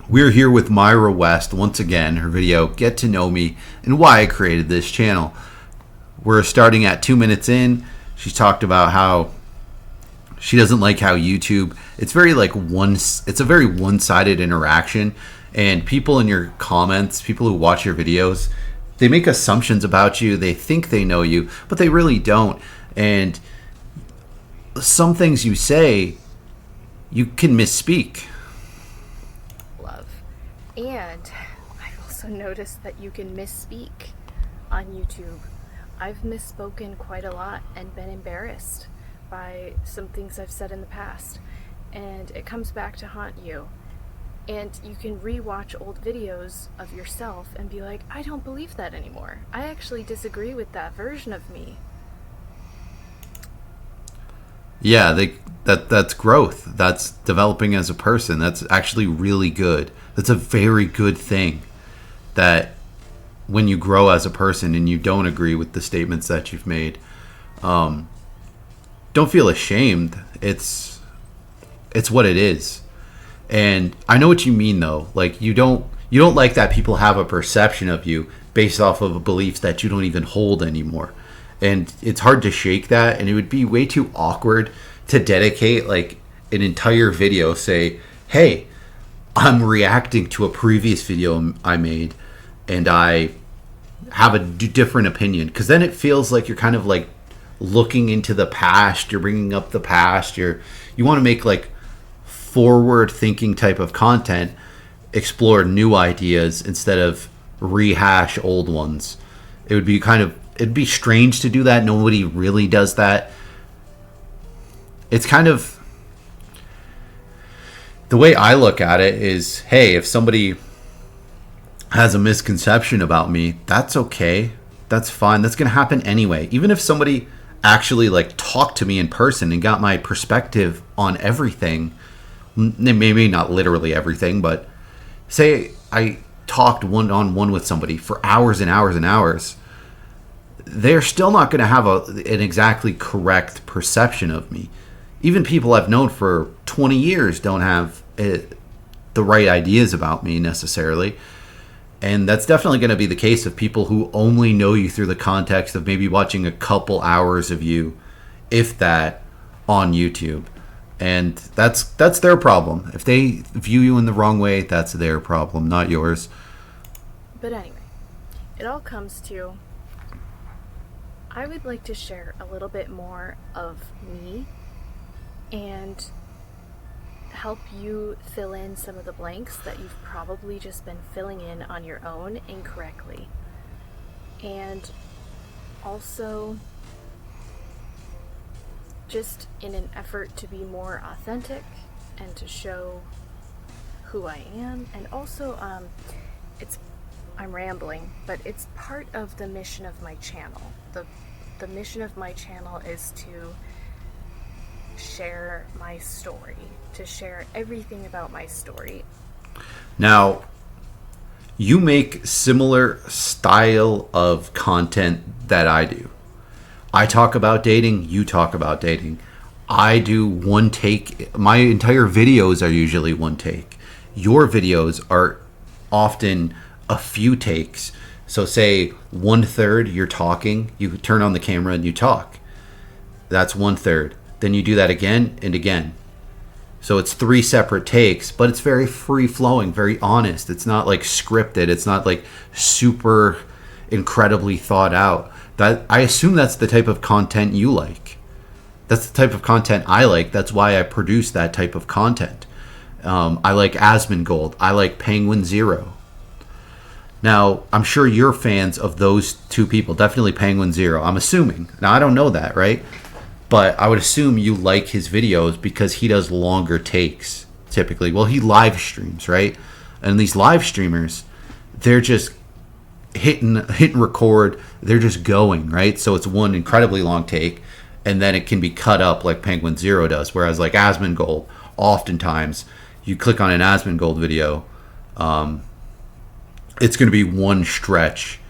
We're here with Myra West once again, her video Get to Know Me and Why I Created This Channel. We're starting at 2 minutes in. She's talked about how she doesn't like how YouTube, it's a very one-sided interaction, and people in your comments, people who watch your videos, they make assumptions about you. They think they know you, but they really don't. And some things you say, you can misspeak. And I've also noticed that you can misspeak on YouTube. I've misspoken quite a lot and been embarrassed by some things I've said in the past. And it comes back to haunt you. And you can rewatch old videos of yourself and be like, I don't believe that anymore. I actually disagree with that version of me. Yeah, that's growth. That's developing as a person. That's actually really good. That's a very good thing, that when you grow as a person and you don't agree with the statements that you've made, don't feel ashamed. It's what it is. And I know what you mean, though. Like, you don't like that people have a perception of you based off of a belief that you don't even hold anymore. And it's hard to shake that, and it would be way too awkward to dedicate like an entire video, say, hey, I'm reacting to a previous video I made and I have a different opinion, because then it feels like you're kind of like looking into the past, you're bringing up the past, you want to make like forward thinking type of content, explore new ideas instead of rehash old ones. It'd be strange to do that. Nobody really does that. It's kind of, the way I look at it is, hey, if somebody has a misconception about me, that's okay. That's fine. That's going to happen anyway. Even if somebody actually like talked to me in person and got my perspective on everything, maybe not literally everything, but say I talked one-on-one with somebody for hours and hours and hours, they're still not going to have an exactly correct perception of me. Even people I've known for 20 years don't have the right ideas about me necessarily. And that's definitely going to be the case of people who only know you through the context of maybe watching a couple hours of you, if that, on YouTube. And that's their problem. If they view you in the wrong way, that's their problem, not yours. But anyway, it all comes to, I would like to share a little bit more of me and help you fill in some of the blanks that you've probably just been filling in on your own incorrectly. And also, just in an effort to be more authentic and to show who I am. And also, I'm rambling, but it's part of the mission of my channel. The mission of my channel is to share my story, to share everything about my story. Now, you make similar style of content that I do. I talk about dating, you talk about dating. I do one take. My entire videos are usually one take. Your videos are often a few takes. So say 1/3 you're talking, you turn on the camera and you talk. That's 1/3. Then you do that again and again. So it's 3 separate takes, but it's very free flowing, very honest. It's not like scripted. It's not like super incredibly thought out. That, I assume that's the type of content you like. That's the type of content I like. That's why I produce that type of content. I like Asmongold. I like Penguin Zero. Now, I'm sure you're fans of those two people. Definitely Penguin Zero. I'm assuming. Now, I don't know that, right? But I would assume you like his videos because he does longer takes, typically. Well, he live streams, right? And these live streamers, they're just hit and record. They're just going, right? So it's one incredibly long take, and then it can be cut up like Penguin Zero does. Whereas like Asmongold, oftentimes you click on an Asmongold video, it's going to be one stretch.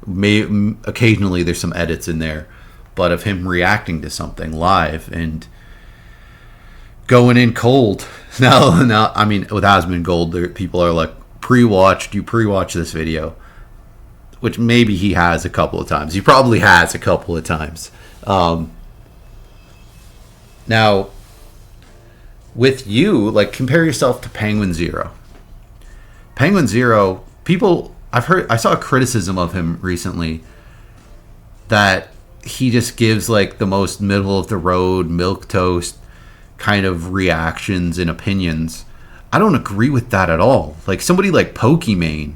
Occasionally there's some edits in there, but of him reacting to something live and going in cold. Now, I mean, with Asmund Gold, people are like, you pre-watch this video, which maybe he has a couple of times. He probably has a couple of times. Now, with you, like, compare yourself to Penguin Zero. Penguin Zero, I saw a criticism of him recently that he just gives like the most middle of the road, milquetoast kind of reactions and opinions. I don't agree with that at all. Like somebody like Pokimane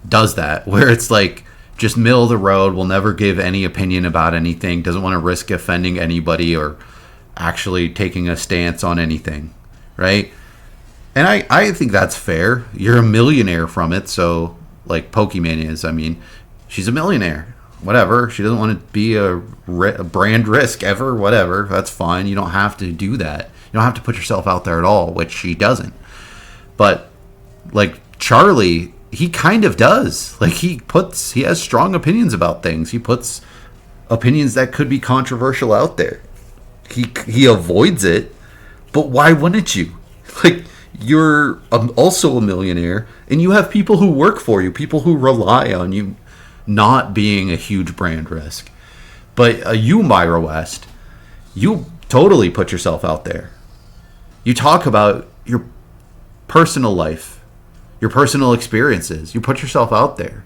does that, where it's like just middle of the road, will never give any opinion about anything, doesn't want to risk offending anybody or actually taking a stance on anything, right? And I think that's fair. You're a millionaire from it, so like Pokimane is. I mean, she's a millionaire. Whatever. She doesn't want to be a brand risk ever. Whatever. That's fine. You don't have to do that. You don't have to put yourself out there at all, which she doesn't. But like Charlie, he kind of does. Like he has strong opinions about things. He puts opinions that could be controversial out there. He avoids it, but why wouldn't you? Like you're also a millionaire, and you have people who work for you, people who rely on you not being a huge brand risk. But you, Myra West, you totally put yourself out there. You talk about your personal life, your personal experiences. You put yourself out there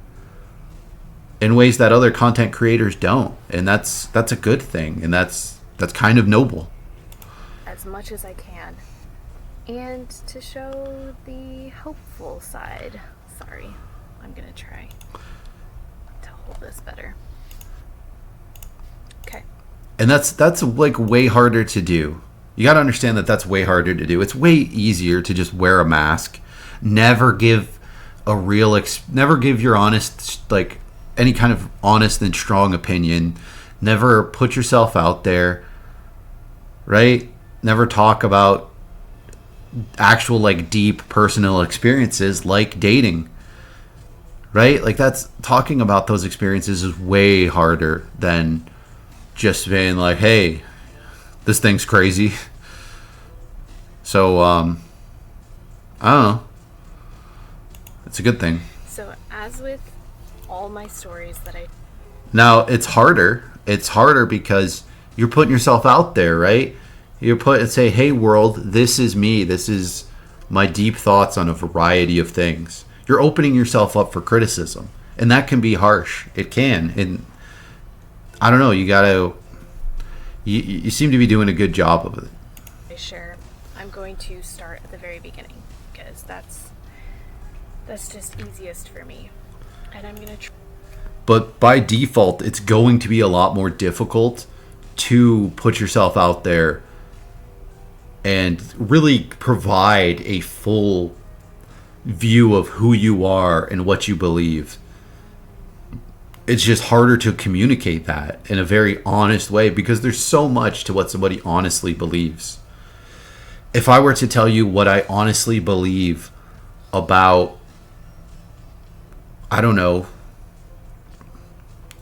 in ways that other content creators don't, and that's a good thing, and that's kind of noble. As much as I can. And to show the hopeful side. Sorry, I'm gonna try to hold this better. Okay. And that's like way harder to do. You got to understand that that's way harder to do. It's way easier to just wear a mask, never give your honest, like any kind of honest and strong opinion, never put yourself out there, right? Never talk about actual like deep personal experiences like dating, right? Like that's talking about those experiences is way harder than just being like, hey, this thing's crazy. So I don't know, it's a good thing. So as with all my stories that now it's harder because you're putting yourself out there, right? Say, hey world, this is me. This is my deep thoughts on a variety of things. You're opening yourself up for criticism, and that can be harsh. It can, and I don't know. You seem to be doing a good job of it. I share. I'm going to start at the very beginning because that's just easiest for me, and I'm gonna. But by default, it's going to be a lot more difficult to put yourself out there and really provide a full view of who you are and what you believe. It's just harder to communicate that in a very honest way because there's so much to what somebody honestly believes. If I were to tell you what I honestly believe about, I don't know,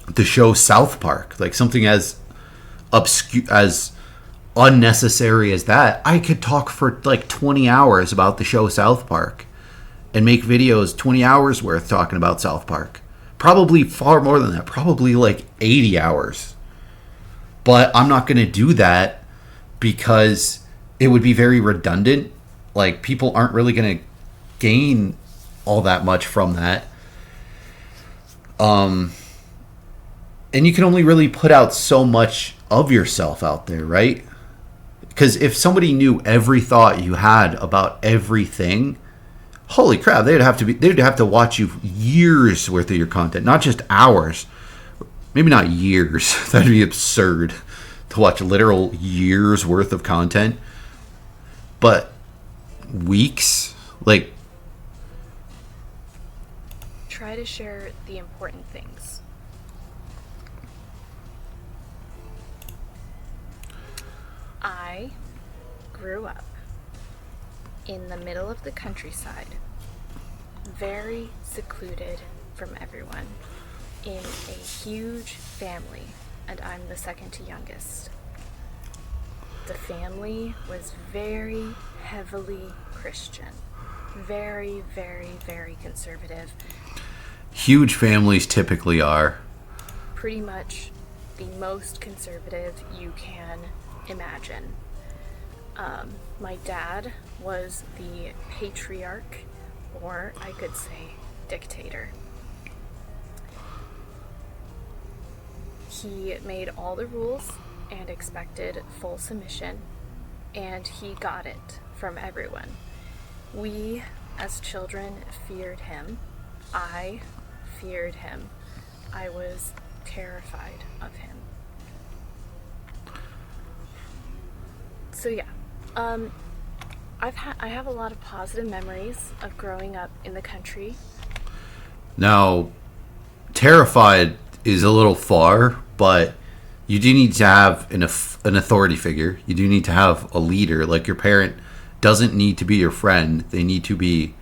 the show South Park, like something as obscure, as unnecessary as that, I could talk for like 20 hours about the show South Park and make videos 20 hours worth talking about South Park. Probably far more than that, probably like 80 hours. But I'm not going to do that because it would be very redundant. Like people aren't really going to gain all that much from that. And you can only really put out so much of yourself out there, right? Because if somebody knew every thought you had about everything, holy crap, they'd have to watch you years worth of your content, not just hours. Maybe not years. That'd be absurd to watch literal years worth of content. But weeks, like, try to share the important things. I grew up in the middle of the countryside, very secluded from everyone, in a huge family, and I'm the second to youngest. the family was very heavily Christian. Very, very, very conservative. Huge families typically are. Pretty much the most conservative you can imagine. My dad was the patriarch, or I could say dictator. He made all the rules and expected full submission, and he got it from everyone. We, as children, feared him. I feared him. I was terrified of him. So yeah, I have a lot of positive memories of growing up in the country. Now, terrified is a little far, but you do need to have an authority figure. You do need to have a leader. Like, your parent doesn't need to be your friend. They need to be,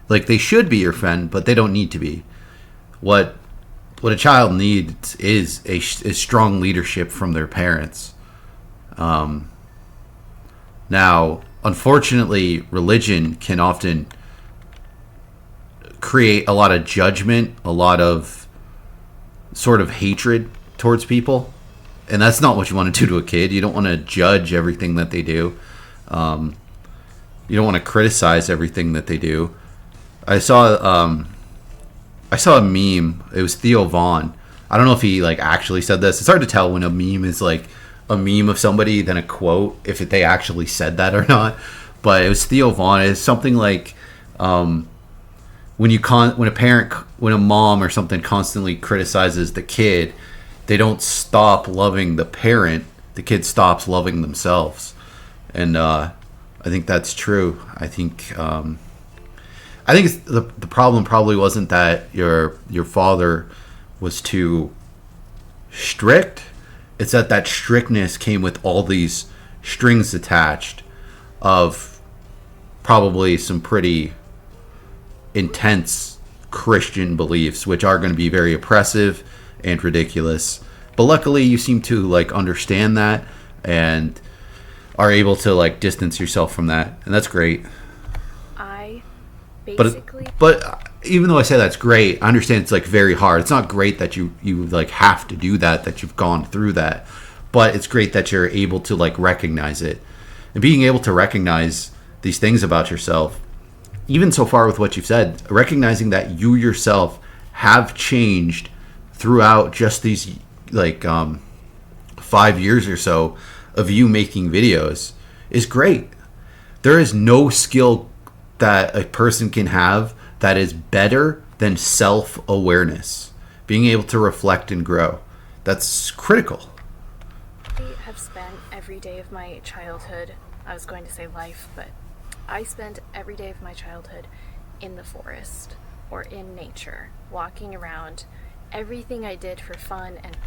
like, they should be your friend, but they don't need to be. What a child needs is a strong leadership from their parents. Now, unfortunately, religion can often create a lot of judgment, a lot of sort of hatred towards people. And that's not what you want to do to a kid. You don't want to judge everything that they do. You don't want to criticize everything that they do. I saw a meme. It was Theo Vaughn. I don't know if he like actually said this. It's hard to tell when a meme is like a meme of somebody than a quote, if they actually said that or not. But it was Theo Vaughn. It's something like when a mom or something constantly criticizes the kid, they don't stop loving the parent. The kid stops loving themselves. And I think that's true. I think it's the problem probably wasn't that your father was too strict. It's that strictness came with all these strings attached of probably some pretty intense Christian beliefs, which are going to be very oppressive and ridiculous. But luckily, you seem to like understand that and are able to like distance yourself from that, and that's great. But even though I say that's great, I understand it's like very hard. It's not great that you like have to do that you've gone through that, but it's great that you're able to like recognize it. And being able to recognize these things about yourself, even so far with what you've said, recognizing that you yourself have changed throughout just these like 5 years or so of you making videos is great. There is no skill that a person can have that is better than self-awareness. Being able to reflect and grow. That's critical. I have spent every day of my childhood, I was going to say life, but I spent every day of my childhood in the forest or in nature, walking around. Everything I did for fun. And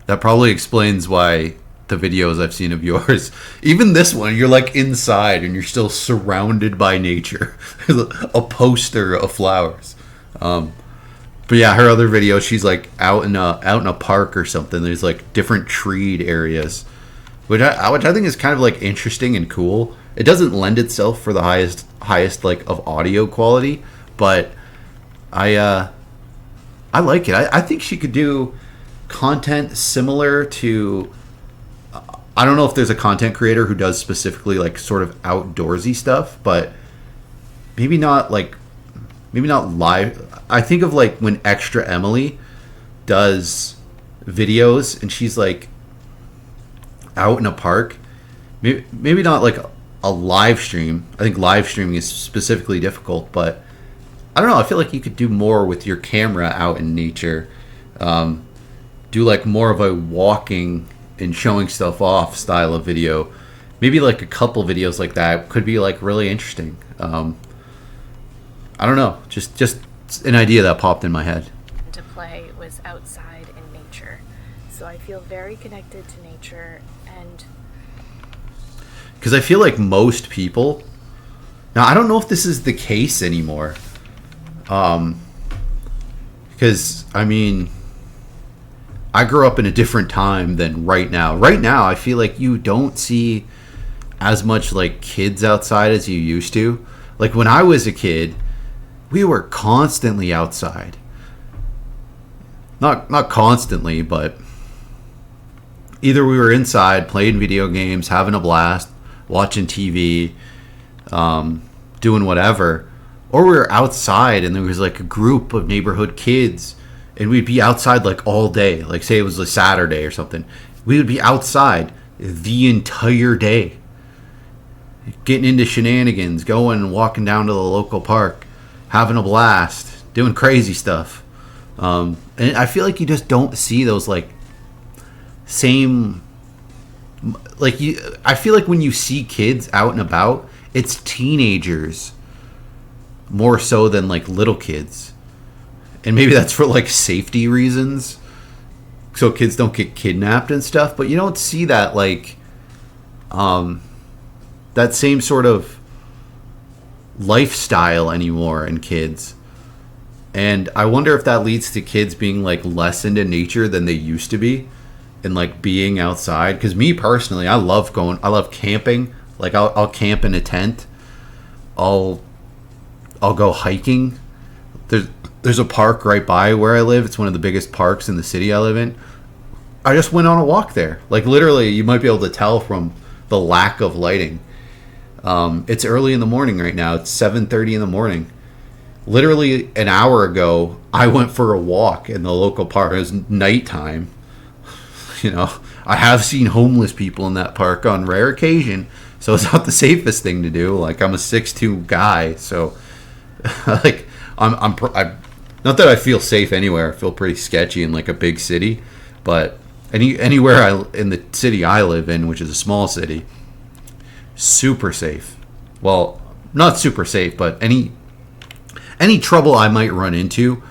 that probably explains why the videos I've seen of yours, even this one, you're like inside and you're still surrounded by nature. There's a poster of flowers. But yeah, her other video, she's like out in a park or something. There's like different treed areas, which I think is kind of like interesting and cool. It doesn't lend itself for the highest like of audio quality, but I like it. I think she could do content similar to. I don't know if there's a content creator who does specifically like sort of outdoorsy stuff, but maybe not live. I think of like when Extra Emily does videos and she's like out in a park. Maybe not like a live stream. I think live streaming is specifically difficult, but I don't know. I feel like you could do more with your camera out in nature. Do like more of a walking and showing stuff off style of video. Maybe like a couple videos like that could be like really interesting. I don't know. Just an idea that popped in my head. To play was outside in nature. So I feel very connected to nature, and because I feel like most people, now I don't know if this is the case anymore. Because I mean, I grew up in a different time than right now. Right now, I feel like you don't see as much like kids outside as you used to. Like when I was a kid, we were constantly outside. Not constantly, but either we were inside playing video games, having a blast, watching TV, doing whatever, or we were outside and there was like a group of neighborhood kids and we'd be outside like all day. Like say it was a Saturday or something. We would be outside the entire day, getting into shenanigans, going and walking down to the local park, having a blast, doing crazy stuff. And I feel like you just don't see those like same, like you. I feel like when you see kids out and about, it's teenagers more so than like little kids. And maybe that's for like safety reasons, so kids don't get kidnapped and stuff. But you don't see that like that same sort of lifestyle anymore in kids. And I wonder if that leads to kids being like less into nature than they used to be, and like being outside. Because me personally, I love camping. Like I'll camp in a tent. I'll go hiking. There's a park right by where I live. It's one of the biggest parks in the city I live in. I just went on a walk there. Like literally, you might be able to tell from the lack of lighting. It's early in the morning right now. It's 7:30 in the morning. Literally an hour ago, I went for a walk in the local park. It was nighttime. You know, I have seen homeless people in that park on rare occasion, so it's not the safest thing to do. Like I'm a 6'2" guy, so like I'm not that I feel safe anywhere. I feel pretty sketchy in like a big city, but anywhere in the city I live in, which is a small city, super safe. Well, not super safe, but any trouble I might run into,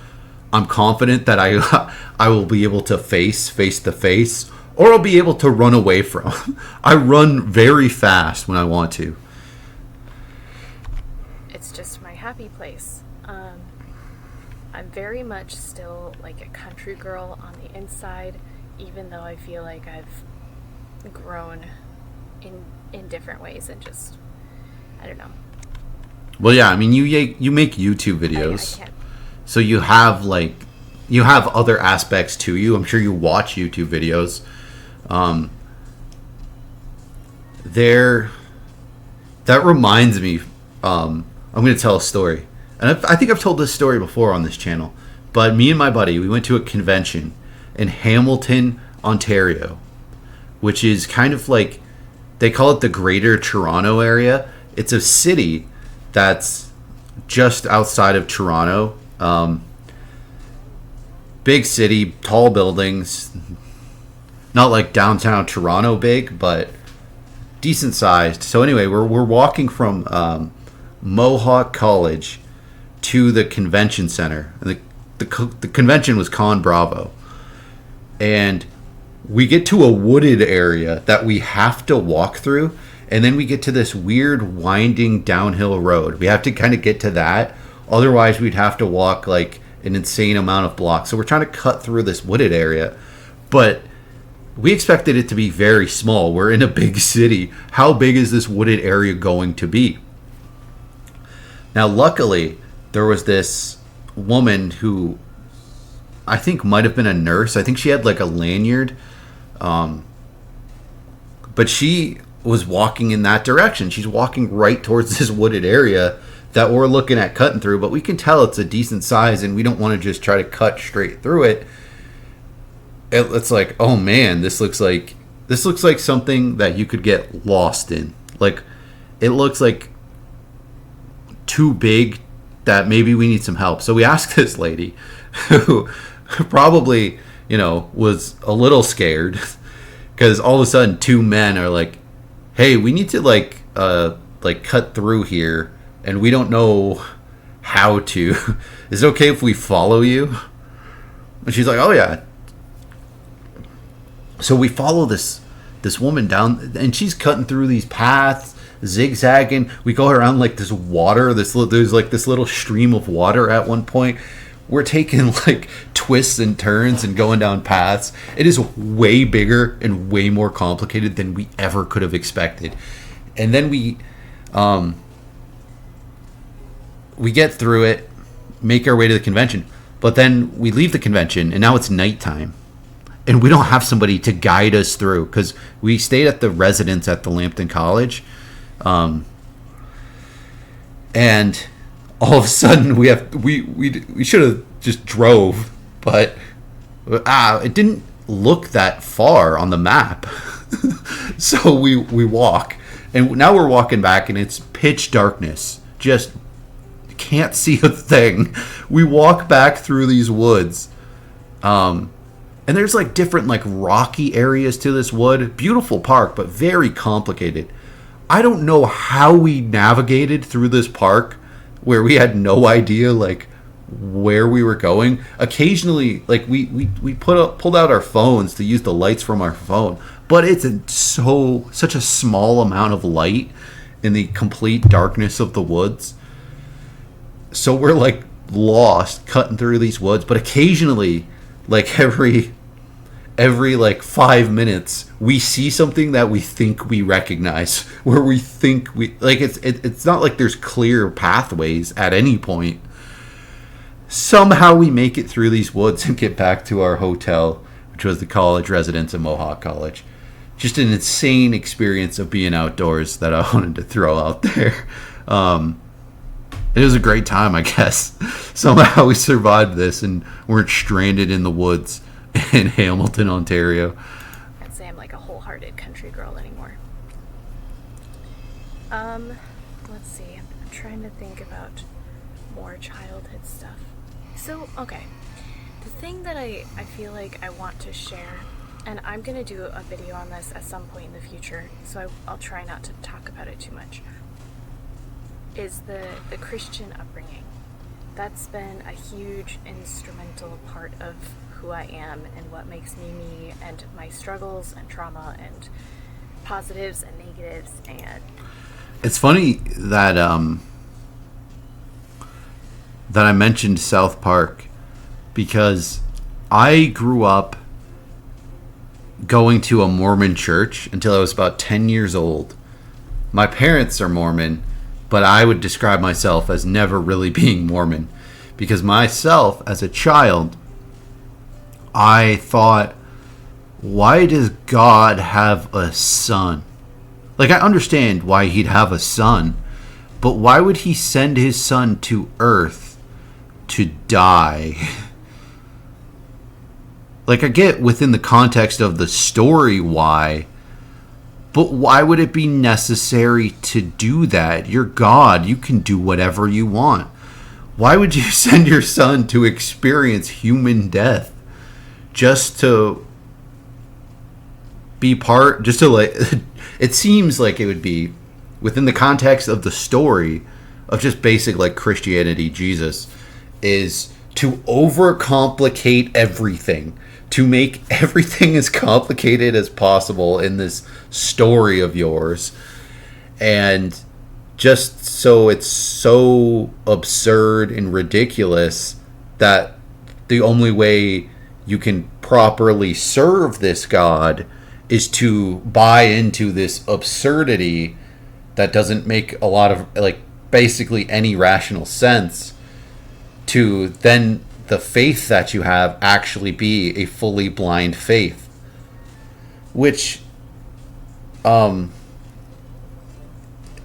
I'm confident that I will be able to face to face, or I'll be able to run away from. I run very fast when I want to. It's just my happy place. I'm very much still like a country girl on the inside, even though I feel like I've grown in different ways and just, I don't know. Well, yeah, I mean, you make YouTube videos, I can. So you have other aspects to you. I'm sure you watch YouTube videos. That reminds me. I'm going to tell a story, and I think I've told this story before on this channel. But me and my buddy, we went to a convention in Hamilton, Ontario, which is kind of like, they call it the Greater Toronto Area. It's a city that's just outside of Toronto. Big city, tall buildings, not like downtown Toronto big, but decent sized. So anyway, we're walking from Mohawk College to the convention center. And the convention was Con Bravo. And we get to a wooded area that we have to walk through. And then we get to this weird winding downhill road. We have to kind of get to that. Otherwise, we'd have to walk like an insane amount of blocks. So we're trying to cut through this wooded area. But we expected it to be very small. We're in a big city. How big is this wooded area going to be? Now, luckily, there was this woman who I think might have been a nurse. I think she had like a lanyard. But she was walking in that direction. She's walking right towards this wooded area that we're looking at cutting through, but we can tell it's a decent size and we don't want to just try to cut straight through it. It's like, oh man, this looks like something that you could get lost in. Like, it looks like too big that maybe we need some help. So we asked this lady who probably, was a little scared because all of a sudden two men are like, hey, we need to like cut through here and we don't know how to. Is it okay if we follow you? And she's like, oh yeah. So we follow this woman down, and she's cutting through these paths, zigzagging. We go around like this water. There's like this little stream of water at one point. We're taking like twists and turns and going down paths. It is way bigger and way more complicated than we ever could have expected. And then we get through it, make our way to the convention, but then we leave the convention, and now it's nighttime, and we don't have somebody to guide us through, because we stayed at the residence at the Lambton College, and all of a sudden we should have just drove, but it didn't look that far on the map. So we walk, and now we're walking back, and it's pitch darkness, just can't see a thing. We walk back through these woods, and there's like different like rocky areas to this wood. Beautiful park, but very complicated. I don't know how we navigated through this park where we had no idea like where we were going. Occasionally, like we pulled out our phones to use the lights from our phone, but it's such a small amount of light in the complete darkness of the woods. So we're like lost cutting through these woods, but occasionally, like every like 5 minutes, we see something that we think we recognize, where we think we like it's not like there's clear pathways at any point. Somehow we make it through these woods and get back to our hotel, which was the college residence at Mohawk College. Just an insane experience of being outdoors that I wanted to throw out there. It was a great time, I guess. Somehow we survived this and weren't stranded in the woods in Hamilton, Ontario. I'd say I'm like a wholehearted country girl anymore. Let's see. I'm trying to think about more childhood stuff. So, okay. The thing that I feel like I want to share, and I'm going to do a video on this at some point in the future, so I'll try not to talk about it too much, is the Christian upbringing. That's been a huge instrumental part of who I am and what makes me me, and my struggles and trauma and positives and negatives. And it's funny that that I mentioned South Park, because I grew up going to a Mormon church until I was about 10 years old. My parents are Mormon, but I would describe myself as never really being Mormon, because myself as a child, I thought, why does God have a son? Like, I understand why he'd have a son, but why would he send his son to earth to die? Like, I get within the context of the story why, but why would it be necessary to do that? You're God. You can do whatever you want. Why would you send your son to experience human death just to be part, just to like, it seems like it would be within the context of the story of just basic like Christianity, Jesus, is to overcomplicate everything, to make everything as complicated as possible in this story of yours, and just so it's so absurd and ridiculous that the only way you can properly serve this God is to buy into this absurdity that doesn't make a lot of like basically any rational sense, to then the faith that you have actually be a fully blind faith, which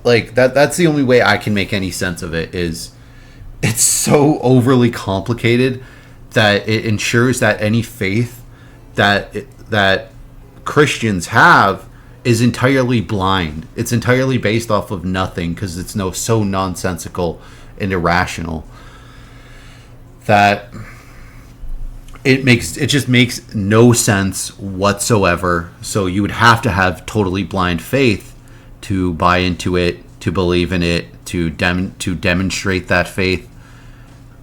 like that's the only way I can make any sense of it. Is it's so overly complicated that it ensures that any faith that Christians have is entirely blind. It's entirely based off of nothing, because it's so nonsensical and irrational that it just makes no sense whatsoever. So you would have to have totally blind faith to buy into it, to believe in it, to demonstrate that faith.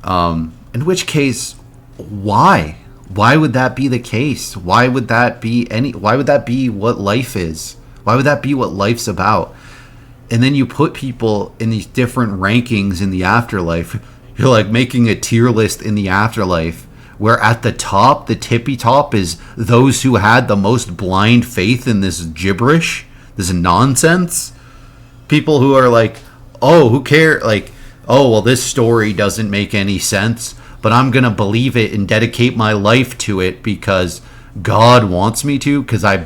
In which case, why would that be the case? Why would that be what life is? Why would that be what life's about? And then you put people in these different rankings in the afterlife. You're like making a tier list in the afterlife, where at the top, the tippy top, is those who had the most blind faith in this gibberish, this nonsense. People who are like, oh, who care? Like, oh, well, this story doesn't make any sense, but I'm going to believe it and dedicate my life to it because God wants me to, because I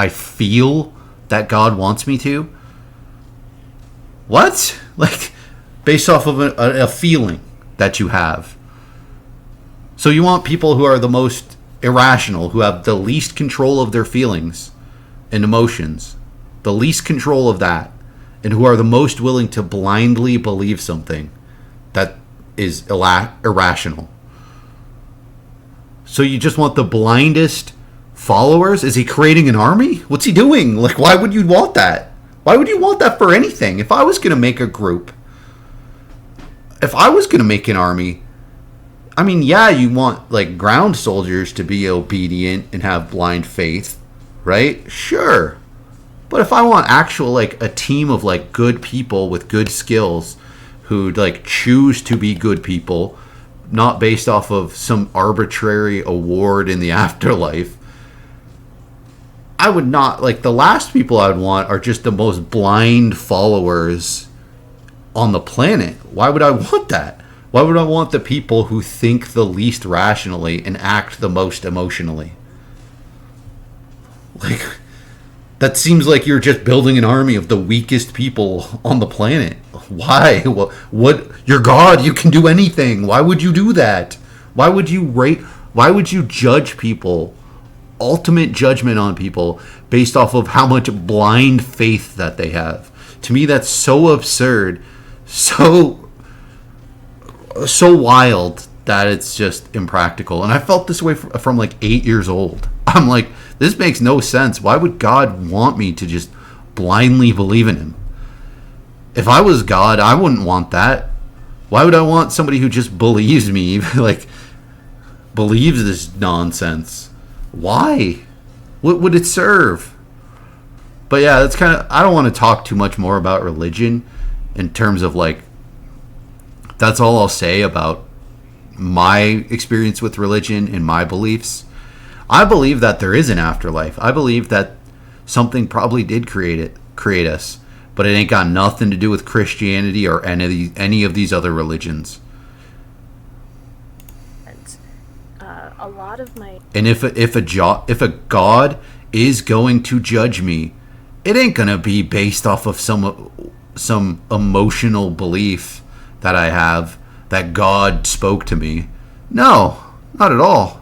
feel that God wants me to. What? Like, based off of a feeling that you have. So you want people who are the most irrational, who have the least control of their feelings and emotions, the least control of that, and who are the most willing to blindly believe something that is irrational. So you just want the blindest followers? Is he creating an army? What's he doing? Like, why would you want that? Why would you want that for anything? If I was going to make a group, if I was going to make an army, I mean, yeah, you want, like, ground soldiers to be obedient and have blind faith, right? Sure. But if I want actual, like, a team of, like, good people with good skills who, like, choose to be good people, not based off of some arbitrary award in the afterlife, I would not, like, the last people I would want are just the most blind followers on the planet. Why would I want that? Why would I want the people who think the least rationally and act the most emotionally? Like, that seems like you're just building an army of the weakest people on the planet. Why? What? You're God. You can do anything. Why would you do that? Why would you judge people? Ultimate judgment on people based off of how much blind faith that they have. To me, that's so absurd, so wild that it's just impractical. And I felt this way from like 8 years old. I'm like, this makes no sense. Why would God want me to just blindly believe in him? If I was God, I wouldn't want that. Why would I want somebody who just believes me, like, believes this nonsense? Why? What would it serve? But yeah, that's kind of, I don't want to talk too much more about religion in terms of, like, that's all I'll say about my experience with religion and my beliefs. I believe that there is an afterlife. I believe that something probably did create us, but it ain't got nothing to do with Christianity or any of these other religions. A lot of my... And if a God is going to judge me, it ain't gonna be based off of some emotional belief that I have that God spoke to me. No, not at all.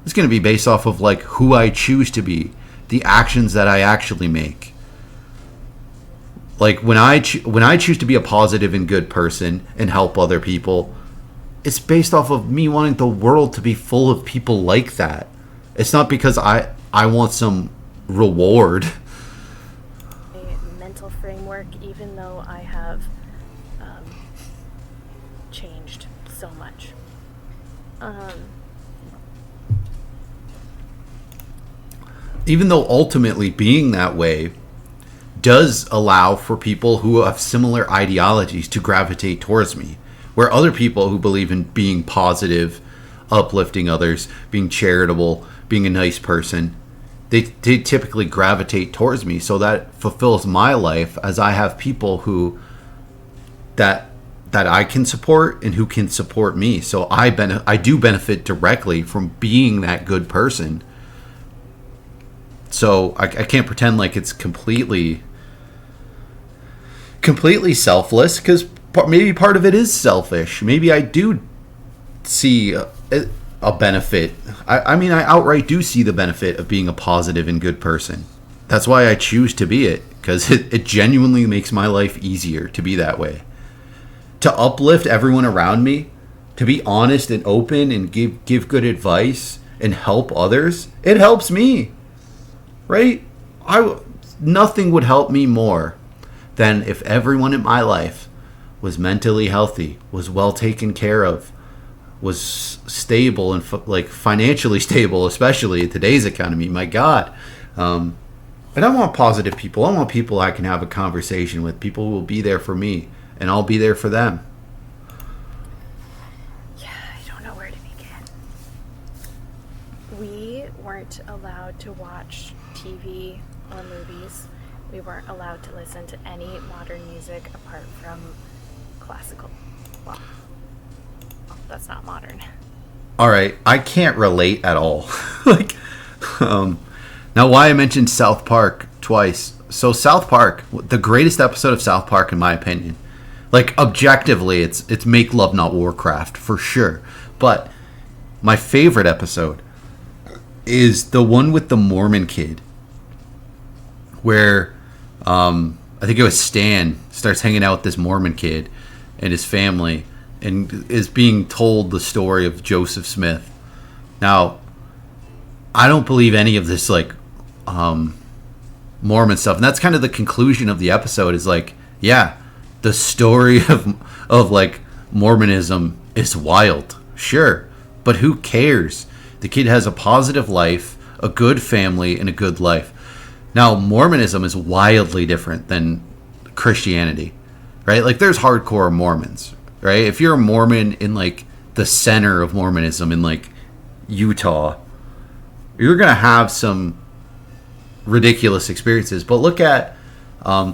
It's gonna be based off of, like, who I choose to be, the actions that I actually make. Like, when I choose to be a positive and good person and help other people, it's based off of me wanting the world to be full of people like that. It's not because I want some reward. A mental framework, even though I have changed so much. Even though ultimately being that way does allow for people who have similar ideologies to gravitate towards me. Where other people who believe in being positive, uplifting others, being charitable, being a nice person, they typically gravitate towards me. So that fulfills my life, as I have people who that I can support and who can support me. So I do benefit directly from being that good person. So I can't pretend like it's completely selfless, because maybe part of it is selfish. Maybe I do see a benefit. I mean, I outright do see the benefit of being a positive and good person. That's why I choose to be it, because it genuinely makes my life easier to be that way. To uplift everyone around me, to be honest and open and give good advice and help others, it helps me, right? Nothing would help me more than if everyone in my life was mentally healthy, was well taken care of, was stable and financially stable, especially in today's economy. My God. And I want positive people. I want people I can have a conversation with. People who will be there for me, and I'll be there for them. Yeah, I don't know where to begin. We weren't allowed to watch TV or movies We weren't allowed to listen to any modern music apart from classical. Well, that's not modern. All right, I can't relate at all. like, now why I mentioned South Park twice. So South Park, the greatest episode of South Park in my opinion. Like objectively, it's Make Love Not Warcraft for sure. But my favorite episode is the one with the Mormon kid, where I think it was Stan starts hanging out with this Mormon kid and his family, and is being told the story of Joseph Smith. Now, I don't believe any of this like Mormon stuff, and that's kind of the conclusion of the episode. Is like, yeah, the story of like Mormonism is wild, sure, but who cares? The kid has a positive life, a good family, and a good life. Now, Mormonism is wildly different than Christianity, right? Like, there's hardcore Mormons, right? If you're a Mormon in like the center of Mormonism in like Utah, you're gonna have some ridiculous experiences. But look at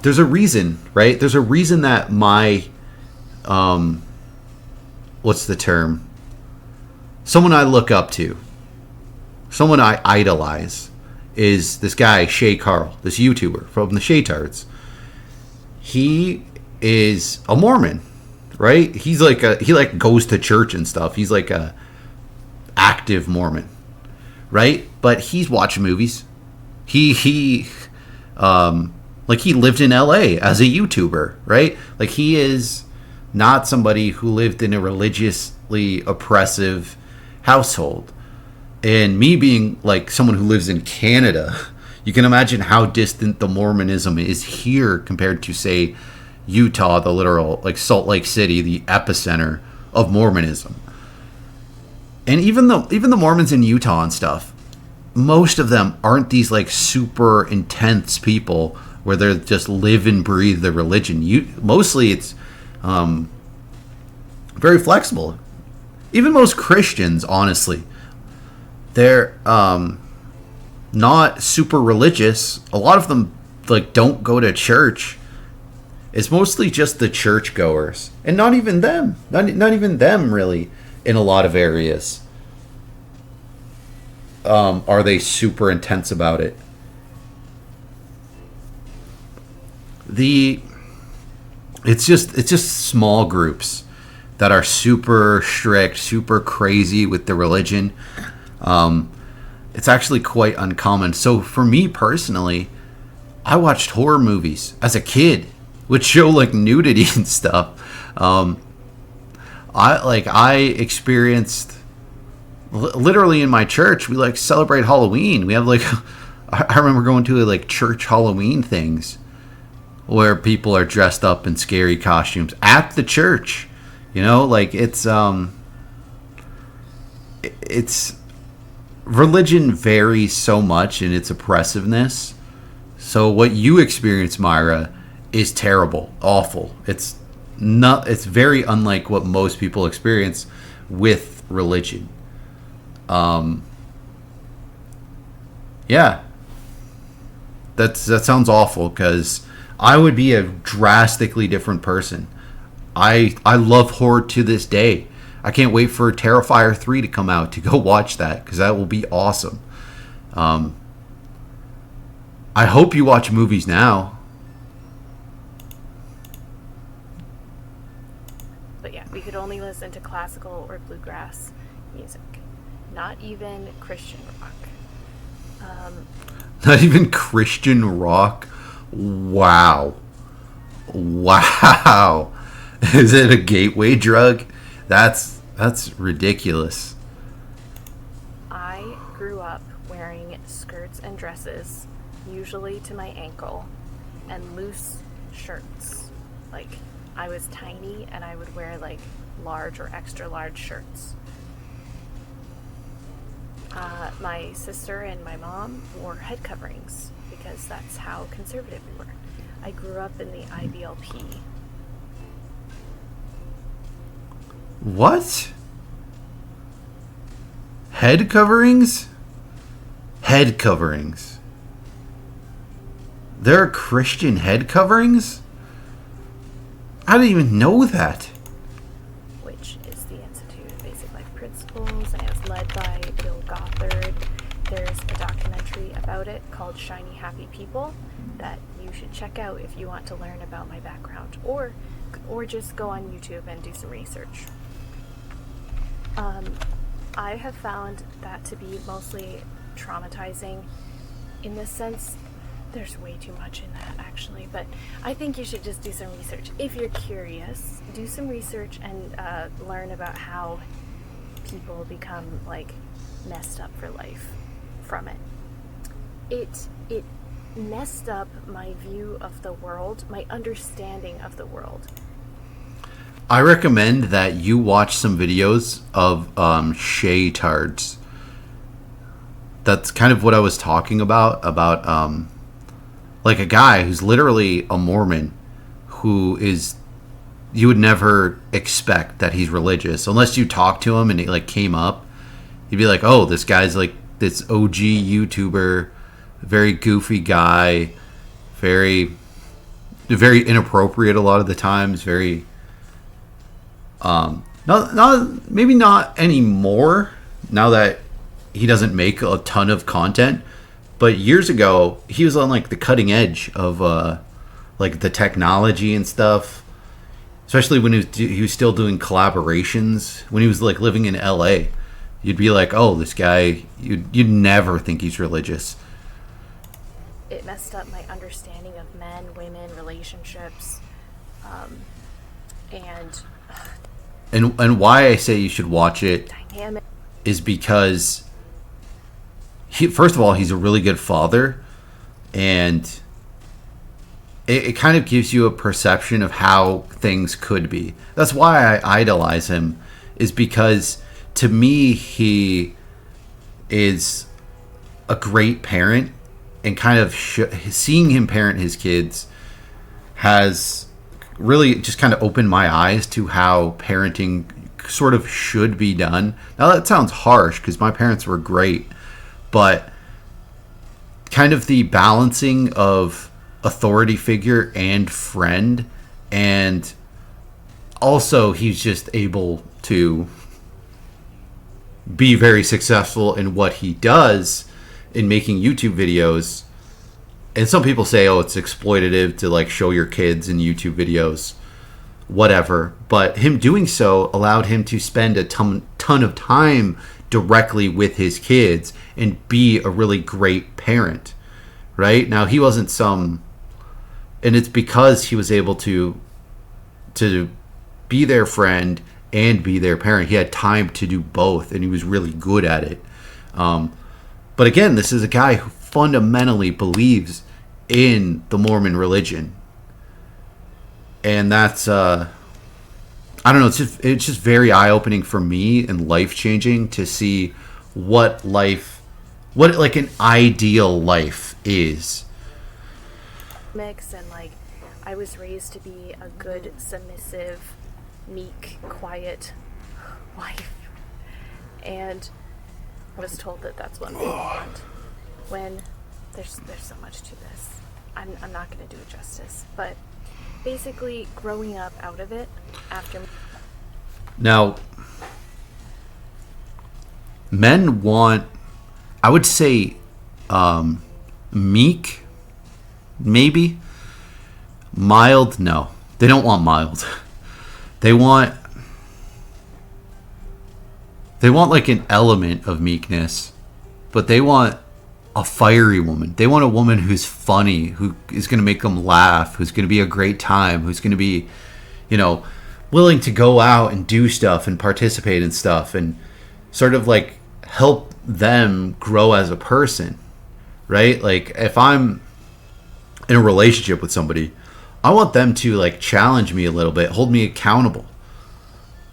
there's a reason, right? There's a reason that my what's the term? Someone I look up to, someone I idolize, is this guy Shay Carl, this YouTuber from the Shay Tards. He is a Mormon, right? He's like he like goes to church and stuff. He's like a active Mormon, right? But he's watching movies. He like he lived in LA as a YouTuber, right? Like he is not somebody who lived in a religiously oppressive household. And me being like someone who lives in Canada, you can imagine how distant the Mormonism is here compared to, say, Utah, the literal, like Salt Lake City, the epicenter of Mormonism. And even the Mormons in Utah and stuff, most of them aren't these like super intense people where they just live and breathe the religion. Mostly it's very flexible. Even most Christians, honestly, they're not super religious. A lot of them like don't go to church. It's mostly just the churchgoers, and not even them. Not even them really. In a lot of areas, are they super intense about it? It's just small groups that are super strict, super crazy with the religion. It's actually quite uncommon. So for me personally, I watched horror movies as a kid, which show like nudity and stuff. I experienced literally in my church. We like celebrate Halloween. We have like I remember going to like church Halloween things where people are dressed up in scary costumes at the church. You know, like it's religion varies so much in its oppressiveness. So what you experience, Myra, is terrible, awful. It's very unlike what most people experience with religion. Yeah. That sounds awful, because I would be a drastically different person. I love horror to this day. I can't wait for Terrifier 3 to come out to go watch that, because that will be awesome. I hope you watch movies now. But yeah, we could only listen to classical or bluegrass music. Not even Christian rock. Not even Christian rock? Wow. Is it a gateway drug? That's ridiculous. I grew up wearing skirts and dresses, usually to my ankle, and loose shirts. Like, I was tiny and I would wear like large or extra large shirts. My sister and my mom wore head coverings because that's how conservative we were. I grew up in the IBLP. What? Head coverings? Head coverings. There are Christian head coverings? I didn't even know that. Which is the Institute of Basic Life Principles, and it's led by Bill Gothard. There's a documentary about it called Shiny Happy People that you should check out if you want to learn about my background, or just go on YouTube and do some research. I have found that to be mostly traumatizing in the sense. There's way too much in that, actually, but I think you should just do some research. If you're curious, do some research and learn about how people become, like, messed up for life from it. It messed up my view of the world, my understanding of the world. I recommend that you watch some videos of Shay Tards. That's kind of what I was talking about like a guy who's literally a Mormon who is, you would never expect that he's religious unless you talk to him and he like came up. You'd be like, oh, this guy's like this OG YouTuber, very goofy guy, very inappropriate a lot of the times, very not maybe not anymore now that he doesn't make a ton of content. But years ago, he was on like the cutting edge of like the technology and stuff. Especially when he was still doing collaborations. When he was like living in LA, you'd be like, "Oh, this guy." You'd never think he's religious. It messed up my understanding of men, women, relationships, and why I say you should watch it dynamic. Is because. First of all, he's a really good father, and it kind of gives you a perception of how things could be. That's why I idolize him, is because to me he is a great parent, and kind of seeing him parent his kids has really just kind of opened my eyes to how parenting sort of should be done. Now that sounds harsh because my parents were great. But kind of the balancing of authority figure and friend, and also he's just able to be very successful in what he does in making YouTube videos. And some people say, oh, it's exploitative to like show your kids in YouTube videos, whatever. But him doing so allowed him to spend a ton of time directly with his kids and be a really great parent, right? Now he wasn't and it's because he was able to be their friend and be their parent. He had time to do both, and he was really good at it. But again, this is a guy who fundamentally believes in the Mormon religion, and that's I don't know. It's just very eye-opening for me and life-changing to see what like an ideal life is. Mix and like, I was raised to be a good, submissive, meek, quiet wife, and I was told that that's what I want. When there's so much to this, I'm not going to do it justice, but. Basically, growing up out of it after. Now, men want, I would say, meek, maybe. Mild, no. They don't want mild. They want like an element of meekness, but they want a fiery woman. They want a woman who's funny, who is going to make them laugh, who's going to be a great time, who's going to be, willing to go out and do stuff and participate in stuff and sort of like help them grow as a person, right? Like if I'm in a relationship with somebody, I want them to like challenge me a little bit, hold me accountable.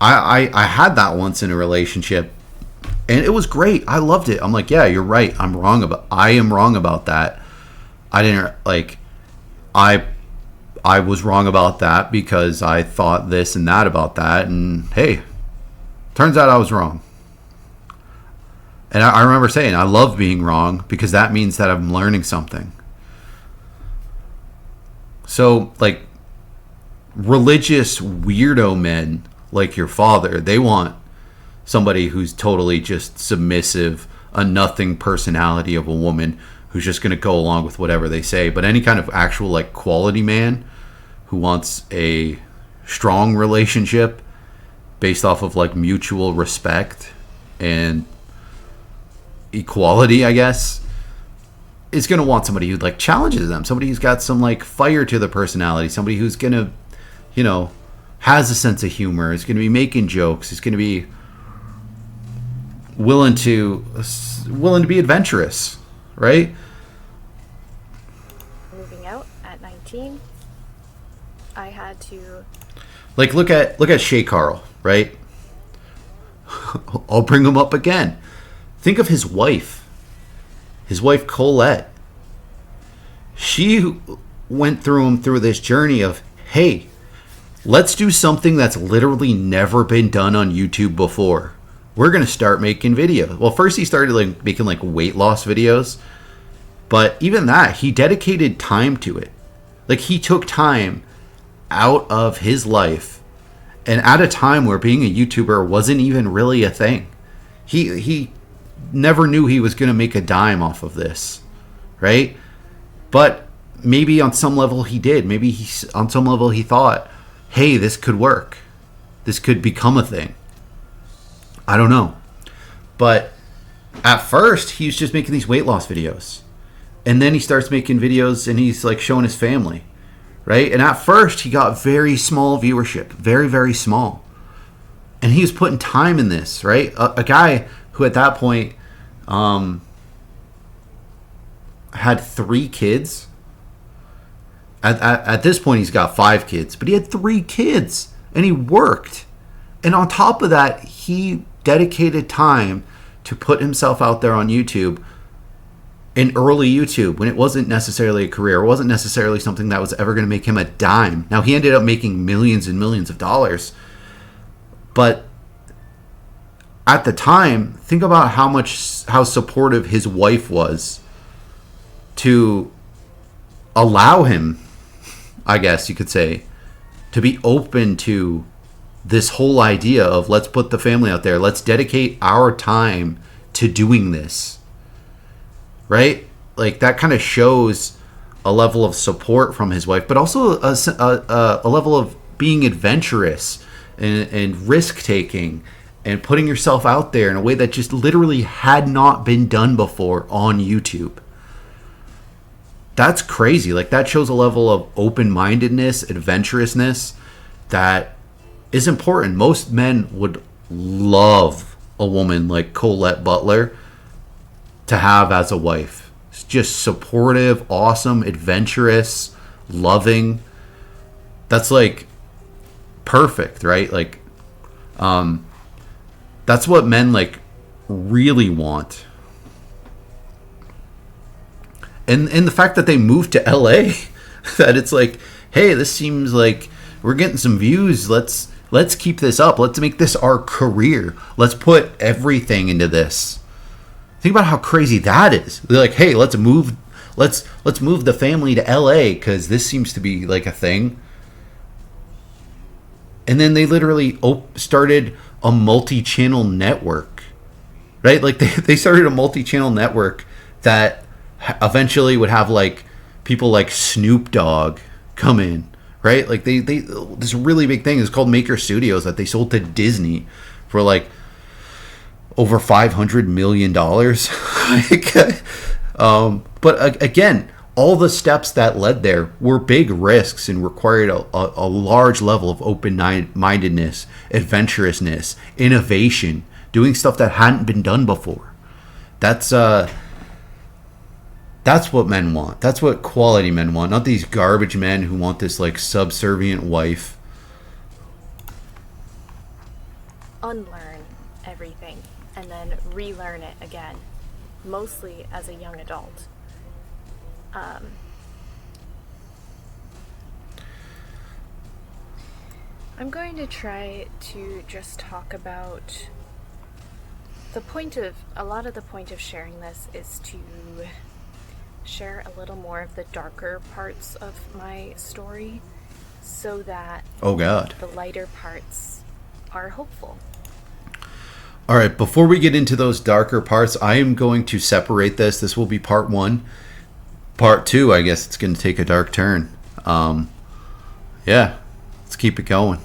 I had that once in a relationship, and it was great. I loved it. I'm like, yeah, you're right. I am wrong about that. I was wrong about that because I thought this and that about that. And hey, turns out I was wrong. And I remember saying, I love being wrong because that means that I'm learning something. So, like, religious weirdo men like your father, they want somebody who's totally just submissive, a nothing personality of a woman who's just going to go along with whatever they say. But any kind of actual, like, quality man who wants a strong relationship based off of, like, mutual respect and equality, I guess, is going to want somebody who, like, challenges them, somebody who's got some, like, fire to the personality, somebody who's going to, you know, has a sense of humor, is going to be making jokes, is going to be willing to be adventurous, right? Moving out at 19, I had to, like, look at Shay Carl, right? I'll bring him up again. Think of his wife Colette. She went through this journey of, hey, let's do something that's literally never been done on YouTube before. We're going to start making videos. Well, first he started, like, making, like, weight loss videos. But even that, he dedicated time to it. Like, he took time out of his life, and at a time where being a YouTuber wasn't even really a thing. He never knew he was going to make a dime off of this, right? But maybe on some level he did. Maybe on some level he thought, hey, this could work. This could become a thing. I don't know. But at first, he was just making these weight loss videos. And then he starts making videos and he's, like, showing his family, right? And at first, he got very small viewership. Very, very small. And he was putting time in this, right? A guy who at that point had 3 kids. At this point, he's got 5 kids. But he had 3 kids. And he worked. And on top of that, he dedicated time to put himself out there on YouTube, in early YouTube, when it wasn't necessarily a career. It wasn't necessarily something that was ever going to make him a dime. Now, he ended up making millions and millions of dollars. But at the time, think about how supportive his wife was to allow him, I guess you could say, to be open to this whole idea of, let's put the family out there. Let's dedicate our time to doing this. Right? Like, that kind of shows a level of support from his wife, but also a level of being adventurous and risk-taking and putting yourself out there in a way that just literally had not been done before on YouTube. That's crazy. Like, that shows a level of open-mindedness, adventurousness that is important. Most men would love a woman like Colette Butler to have as a wife. It's just supportive, awesome, adventurous, loving. That's, like, perfect, right? Like, that's what men, like, really want. And the fact that they moved to LA, that it's like, hey, this seems like we're getting some views. Let's keep this up. Let's make this our career. Let's put everything into this. Think about how crazy that is. They're like, hey, let's move the family to LA because this seems to be, like, a thing. And then they literally started a multi-channel network, right? Like, they started a multi-channel network that eventually would have, like, people like Snoop Dogg come in, right? Like, they this really big thing is called Maker Studios that they sold to Disney for, like, over $500 million. But again, all the steps that led there were big risks and required a large level of open-mindedness, adventurousness, innovation, doing stuff that hadn't been done before. That's what men want. That's what quality men want. Not these garbage men who want this, like, subservient wife. unlearn everything and then relearn it again, mostly as a young adult. I'm going to try to just talk about a lot of the point of sharing this is to share a little more of the darker parts of my story so that Oh, God. the lighter parts are hopeful. All right, before we get into those darker parts, I am going to separate this. This will be part 1. Part 2, I guess it's going to take a dark turn. Yeah, let's keep it going.